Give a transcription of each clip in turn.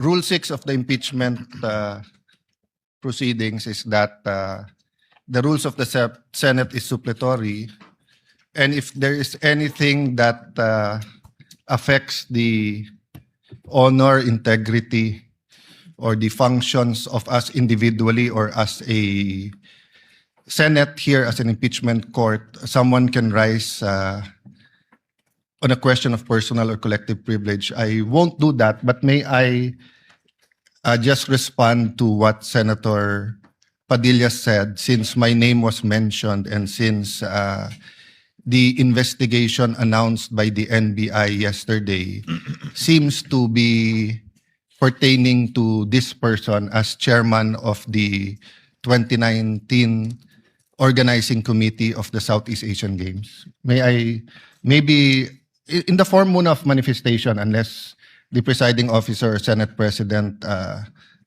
Rule 6 of the impeachment proceedings is that the rules of the Senate is suppletory, and if there is anything that affects the honor, integrity, or the functions of us individually or as a Senate here as an impeachment court, someone can rise on a question of personal or collective privilege. I won't do that, but may I just respond to what Senator Padilla said, since my name was mentioned and since the investigation announced by the NBI yesterday seems to be pertaining to this person as chairman of the 2019 organizing committee of the Southeast Asian Games. May I, maybe in the form muna of manifestation, unless the presiding officer or Senate President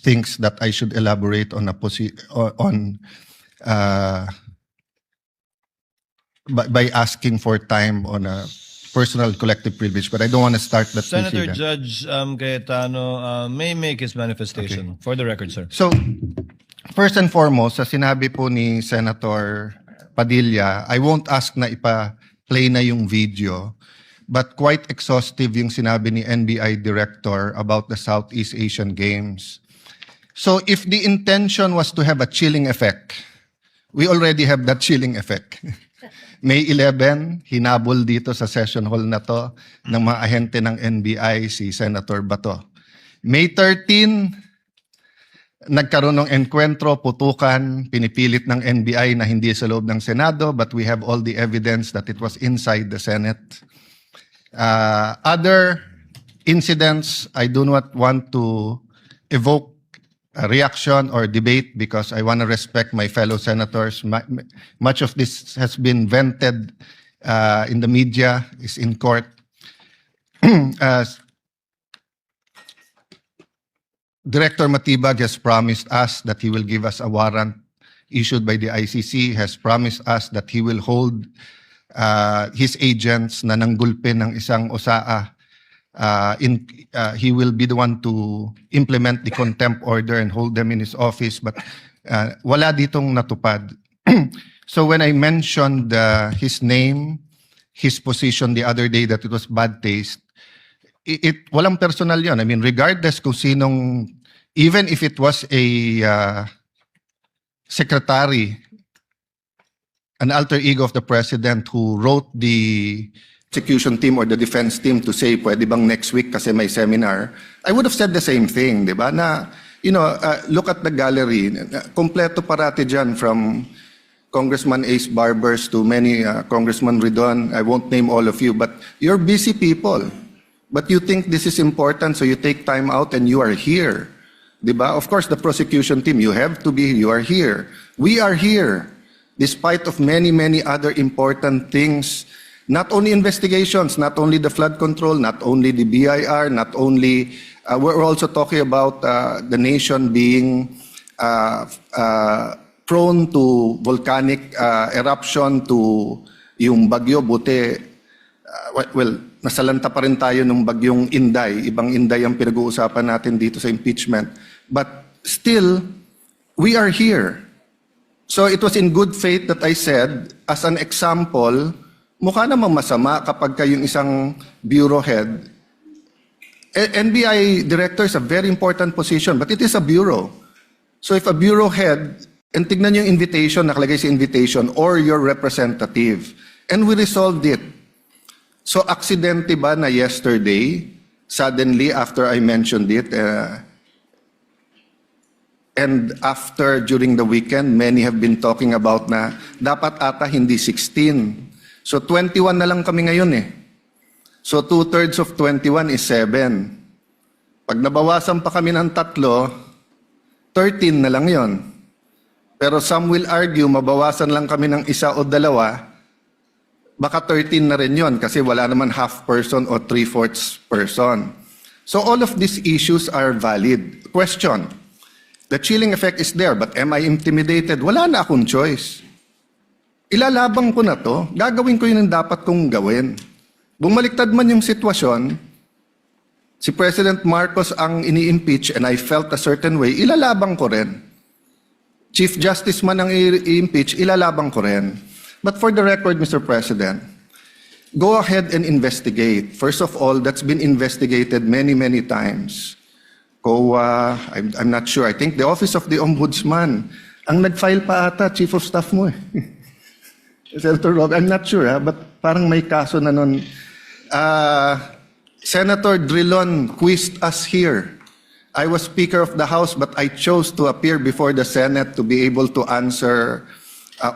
thinks that I should elaborate on by asking for time on a personal collective privilege, but I don't want to start that. Senator procedure. Judge Cayetano may make his manifestation. For the record, sir. So, first and foremost, sa sinabi po ni Senator Padilla, I won't ask na ipa-play na yung video, but quite exhaustive yung sinabi ni NBI Director about the Southeast Asian Games. So, if the intention was to have a chilling effect, we already have that chilling effect. May 11, hinabol dito sa session hall na to ng mga ahente ng NBI si Senator Bato. May 13, nagkaroon ng enkwentro, putukan, pinipilit ng NBI na hindi sa loob ng Senado, but we have all the evidence that it was inside the Senate. Other incidents, I do not want to evoke a reaction or debate because I want to respect my fellow senators. Much of this has been vented in the media, is in court. Director Matibag has promised us that he will give us a warrant issued by the ICC, has promised us that he will hold his agents na nanggulpi ng isang OSAA. He will be the one to implement the contempt order and hold them in his office, but wala ditong natupad. So when I mentioned his name, his position the other day that it was bad taste, walang personal yun. I mean, regardless kung sinong, even if it was a secretary, an alter ego of the president who wrote the execution team or the defense team to say, pwede bang next week kasi may seminar, I would have said the same thing, di ba? Na, look at the gallery. Kompleto parati dyan from Congressman Ace Barbers to many Congressman Ridon. I won't name all of you, but you're busy people. But you think this is important, so you take time out and you are here. Di ba? Of course, the prosecution team, you have to be, you are here. We are here, despite of many, many other important things. Not only investigations, not only the flood control, not only the BIR, not only, we're also talking about the nation being prone to volcanic eruption, to yung bagyo, buti, well, nasalanta pa rin tayo ng bagyong Inday. Ibang Inday ang pinag-uusapan natin dito sa impeachment. But still, we are here. So it was in good faith that I said, as an example, mukha namang masama kapag kayong isang bureau head. NBI director is a very important position, but it is a bureau. So if a bureau head, and tignan yung invitation, nakalagay sa invitation, or your representative, and we resolved it. So aksidente ba na yesterday, suddenly after I mentioned it, and after during the weekend, many have been talking about na dapat ata hindi 16. So 21 na lang kami ngayon eh. So 2/3 of 21 is 7. Pag nabawasan pa kami ng 3, 13 na lang yon. Pero some will argue, mabawasan lang kami ng 1 o 2, baka 13 na rin yon kasi wala naman half person o 3/4 person. So all of these issues are valid. Question, the chilling effect is there, but am I intimidated? Wala na akong choice. Ilalabang ko na to, gagawin ko yun ang dapat kong gawin. Bumaliktad man yung sitwasyon, si President Marcos ang ini-impeach and I felt a certain way, ilalabang ko rin. Chief Justice man ang i-impeach, ilalabang ko rin. But for the record, Mr. President, go ahead and investigate. First of all, that's been investigated many, many times. COA, I'm not sure. I think the Office of the Ombudsman, ang nag-file pa ata, Chief of Staff mo eh. Senator Rob, I'm not sure but parang may kaso na nun. Senator Drilon quizzed us here. I was Speaker of the House, but I chose to appear before the Senate to be able to answer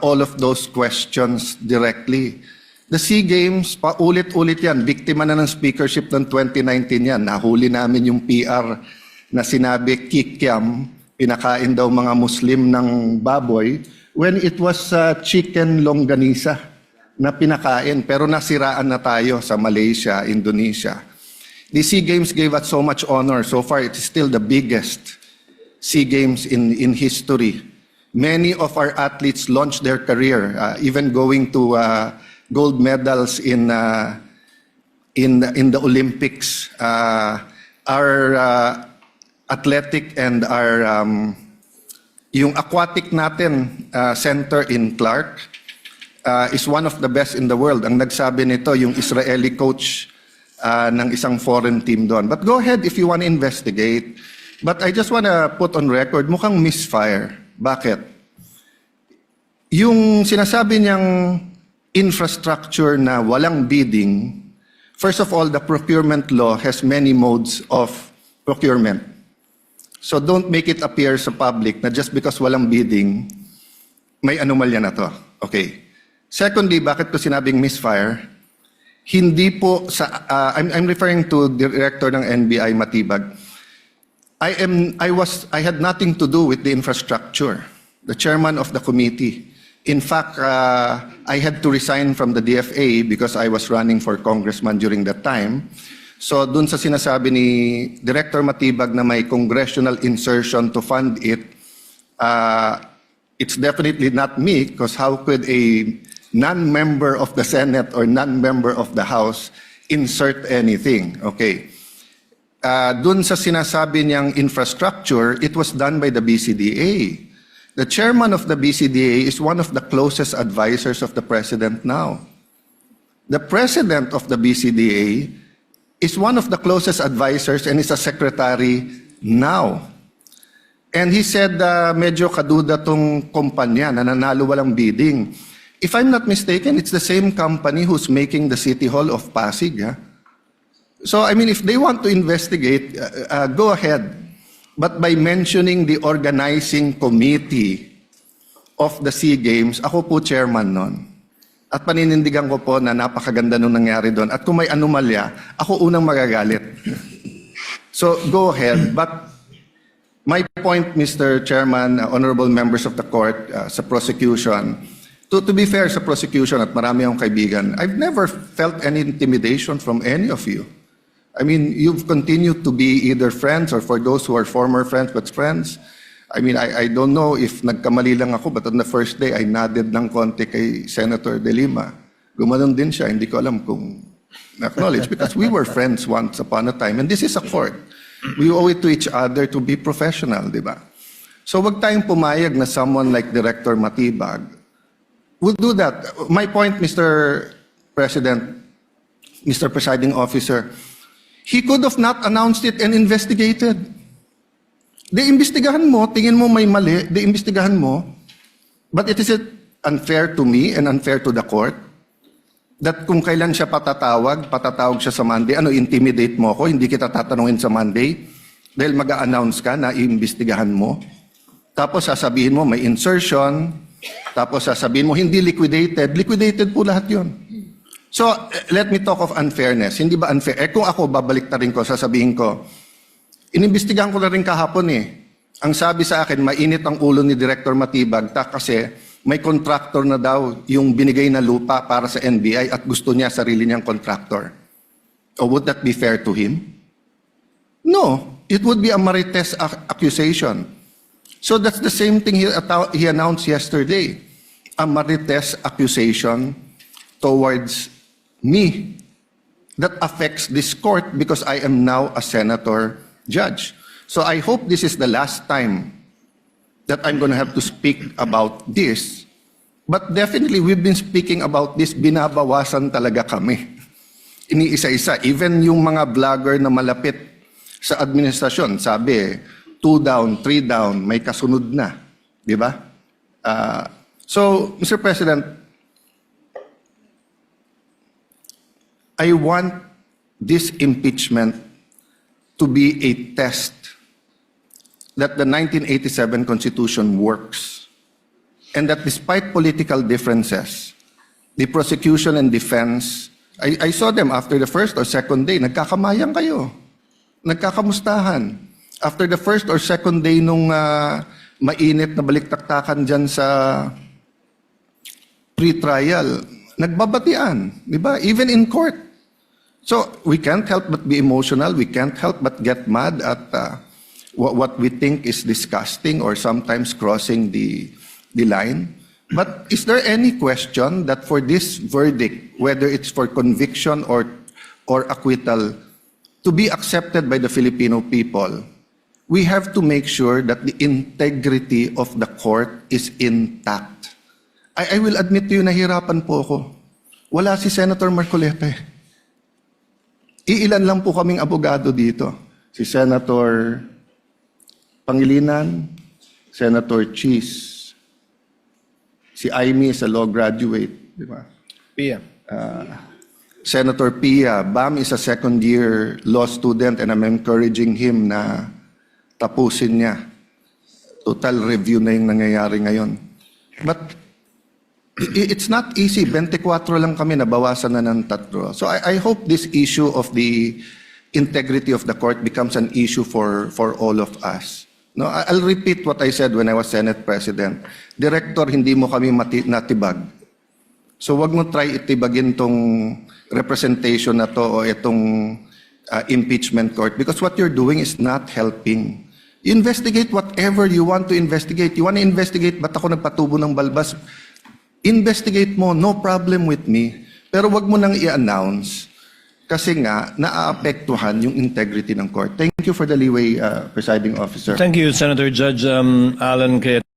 all of those questions directly. The SEA Games, paulit-ulit yan. Biktima na ng speakership ng 2019 yan. Nahuli namin yung PR na sinabi kikiam, pinakain daw mga Muslim ng baboy, when it was chicken longganisa na pinakain. Pero nasiraan na tayo sa Malaysia, Indonesia. The SEA Games gave us so much honor. So far, it is still the biggest SEA Games in history. Many of our athletes launched their career, even going to gold medals in the Olympics. Our athletic and our yung aquatic natin center in Clark is one of the best in the world. Ang nagsabi nito yung Israeli coach ng isang foreign team doon. But go ahead if you want to investigate. But I just want to put on record, mukhang misfire. Bakit? Yung sinasabi niyang infrastructure na walang bidding, first of all, the procurement law has many modes of procurement. So don't make it appear sa public na just because walang bidding, may anomalya na to. Okay. Secondly, bakit ko sinabing misfire? Hindi po sa I'm referring to Director ng NBI Matibag. I had nothing to do with the infrastructure. The chairman of the committee. In fact, I had to resign from the DFA because I was running for congressman during that time. So dun sa sinasabi ni Director Matibag na may congressional insertion to fund it, it's definitely not me because how could a non-member of the Senate or non-member of the House insert anything. Okay. Dun sa sinasabi niyang infrastructure, it was done by the BCDA. The chairman of the BCDA is one of the closest advisors of the president now. The president of the BCDA is one of the closest advisors and is a secretary now. And he said medyo kaduda tong kumpanya na nanalo walang bidding. If I'm not mistaken, it's the same company who's making the City Hall of Pasig. So, I mean, if they want to investigate, go ahead. But by mentioning the organizing committee of the SEA Games, ako po chairman nun. At paninindigan ko po na napakaganda nung nangyari doon. At kung may anomalya, ako unang magagalit. So, go ahead. But my point, Mr. Chairman, honorable members of the court, sa prosecution, to be fair sa prosecution at marami akong kaibigan, I've never felt any intimidation from any of you. I mean, you've continued to be either friends or for those who are former friends but friends. I mean, I don't know if nagkamali lang ako but on the first day, I nodded ng konti kay Senator De Lima. Gumanon din siya, hindi ko alam kung na-acknowledge because we were friends once upon a time and this is a court. We owe it to each other to be professional, di ba? So wag tayong pumayag na someone like Director Matibag we'll do that. My point, Mr. President, Mr. Presiding Officer, he could have not announced it and investigated. Imbestigahan mo, tingin mo may mali, imbestigahan mo. But it is unfair to me and unfair to the court that kung kailan siya patatawag siya sa Monday, intimidate mo ako, hindi kita tatanungin sa Monday dahil mag-a-announce ka na iimbestigahan mo. Tapos sasabihin mo may insertion, tapos sasabihin mo, hindi liquidated. Liquidated po lahat yun. So, let me talk of unfairness. Hindi ba unfair? Kung ako, babalik na rin ko, sasabihin ko, inimbestigahan ko na rin kahapon Ang sabi sa akin, mainit ang ulo ni Director Matibag kasi may contractor na daw yung binigay na lupa para sa NBI at gusto niya sarili niyang contractor. Or would that be fair to him? No. It would be a marites accusation. So that's the same thing he announced yesterday. A marites accusation towards me. that affects this court because I am now a senator judge. So I hope this is the last time that I'm going to have to speak about this. But definitely, we've been speaking about this, binabawasan talaga kami. Iniisa-isa, even yung mga vlogger na malapit sa administrasyon, sabi, 2 down, 3 down, may kasunod na. Di ba? So, Mr. President, I want this impeachment to be a test that the 1987 Constitution works, and that despite political differences, the prosecution and defense, I saw them after the first or second day, nagkakamayang kayo, nagkakamustahan. After the first or second day nung mainit na baliktaktakan dyan sa pre-trial, nagbabatian, di ba? Even in court. So we can't help but be emotional, we can't help but get mad at what we think is disgusting or sometimes crossing the line. But is there any question that for this verdict, whether it's for conviction or acquittal, to be accepted by the Filipino people, we have to make sure that the integrity of the court is intact. I will admit to you, nahirapan po ako. Wala si Senator Marcoleta. Iilan lang po kaming abogado dito. Si Senator Pangilinan, Senator Cheese, si Aimee is a law graduate, di ba? Pia. Senator Pia, Bam is a second-year law student and I'm encouraging him na tapusin niya. Total review na yung nangyayari ngayon. But it's not easy. 24 lang kami, nabawasan na ng 3. So I hope this issue of the integrity of the court becomes an issue for all of us. No, I'll repeat what I said when I was Senate President. Director, hindi mo kami natibag. So wag mo try itibagin tong representation na to o itong impeachment court because what you're doing is not helping. You investigate whatever you want to investigate. You want to investigate, ba't ako nagpatubo ng balbas? Investigate mo, no problem with me. Pero wag mo nang i-announce kasi nga naaapektuhan yung integrity ng court. Thank you for the leeway, Presiding Officer. Thank you, Senator Judge Alan Cayetano.